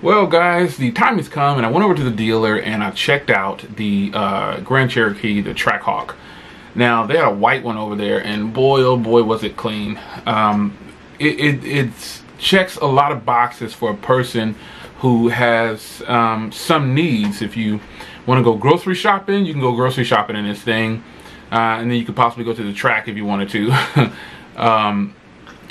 Well guys, the time has come and I went over to the dealer and I checked out the Grand Cherokee, the Trackhawk. Now they had a white one over there and boy oh boy was it clean. It checks a lot of boxes for a person who has some needs. If you want to go grocery shopping, you can go grocery shopping in this thing, and then you could possibly go to the track if you wanted to.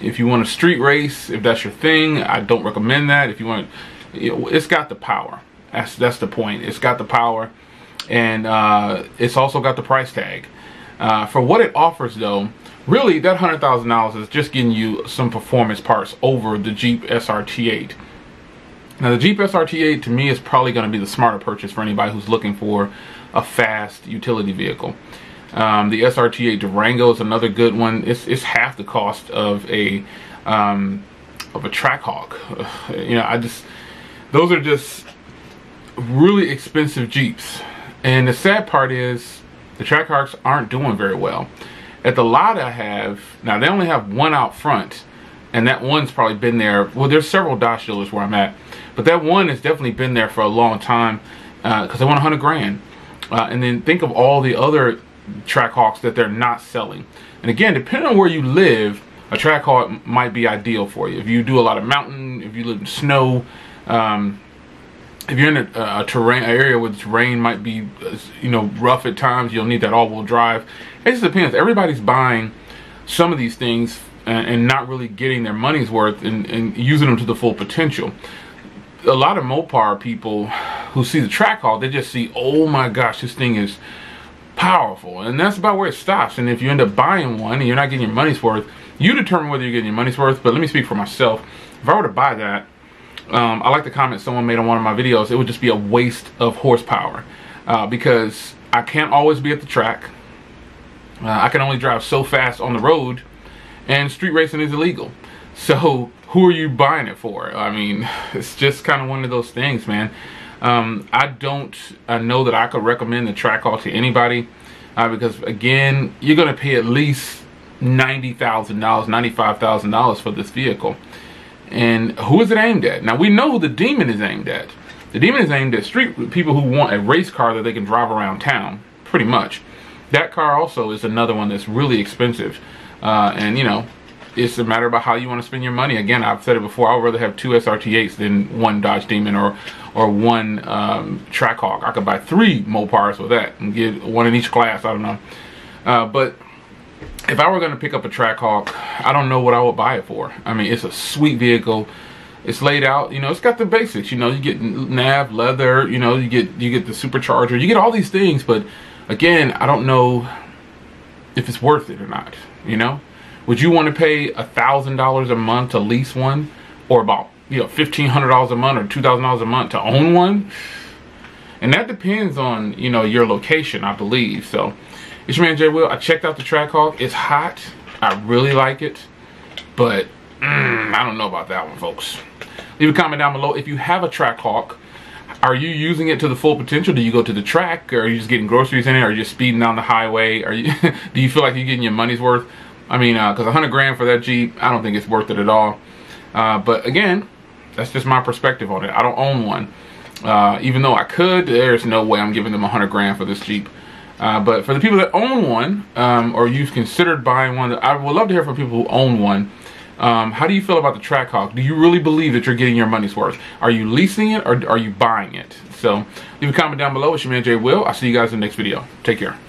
If you want a street race, if that's your thing, I don't recommend that. If you want, it's got the power. That's the point. It's got the power, and it's also got the price tag. For what it offers, though, really that $100,000 is just getting you some performance parts over the Jeep SRT8. Now, the Jeep SRT8 to me is probably going to be the smarter purchase for anybody who's looking for a fast utility vehicle. The SRT8 Durango is another good one. It's half the cost of a Trackhawk. You know, those are just really expensive Jeeps. And the sad part is the Trackhawks aren't doing very well. At the lot I have, now they only have one out front, and that one's probably been there. Well, there's several Dodge dealers where I'm at, but that one has definitely been there for a long time because they want 100 grand. And then think of all the other Trackhawks that they're not selling. And again, depending on where you live, a Trackhawk might be ideal for you. If you do a lot of mountain, if you live in snow, if you're in a area where the terrain might be, you know, rough at times, you'll need that all-wheel drive. It just depends. Everybody's buying some of these things and not really getting their money's worth and using them to the full potential. A lot of Mopar people who see the Trackhawk, they just see, oh my gosh, this thing is powerful, and that's about where it stops. And if you end up buying one and you're not getting your money's worth, you determine whether you're getting your money's worth. But let me speak for myself. If I were to buy that, I like the comment someone made on one of my videos, it would just be a waste of horsepower because I can't always be at the track. I can only drive so fast on the road, and street racing is illegal. So who are you buying it for? I mean, it's just kind of one of those things, man. I don't know that I could recommend the Trackhawk to anybody because, again, you're going to pay at least $90,000, $95,000 for this vehicle. And who is it aimed at? Now, we know who the Demon is aimed at. The Demon is aimed at street people who want a race car that they can drive around town, pretty much. That car also is another one that's really expensive. And, you know, it's a matter about how you want to spend your money. Again, I've said it before, I would rather have two SRT8s than one Dodge Demon or one Trackhawk. I could buy 3 Mopars with that and get one in each class. I don't know. But if I were going to pick up a Trackhawk, I don't know what I would buy it for. I mean, it's a sweet vehicle. It's laid out, you know, it's got the basics. You know, you get nav, leather, you know, you get the supercharger, you get all these things. But again, I don't know if it's worth it or not, you know. Would you want to pay $1,000 a month to lease one, or about, you know, $1,500 a month or $2,000 a month to own one? And that depends on, you know, your location, I believe. So it's your man Jay Will. I checked out the Trackhawk. It's hot. I really like it, but I don't know about that one, folks. Leave a comment down below if you have a Trackhawk. Are you using it to the full potential? Do you go to the track, or are you just getting groceries in it? Or are you just speeding down the highway? Are you do you feel like you're getting your money's worth? I mean, because 100 grand for that Jeep, I don't think it's worth it at all. But again, that's just my perspective on it. I don't own one. Even though I could, there's no way I'm giving them 100 grand for this Jeep. But for the people that own one, or you've considered buying one, I would love to hear from people who own one. How do you feel about the Trackhawk? Do you really believe that you're getting your money's worth? Are you leasing it, or are you buying it? So leave a comment down below. It's your man Jay Will. I'll see you guys in the next video. Take care.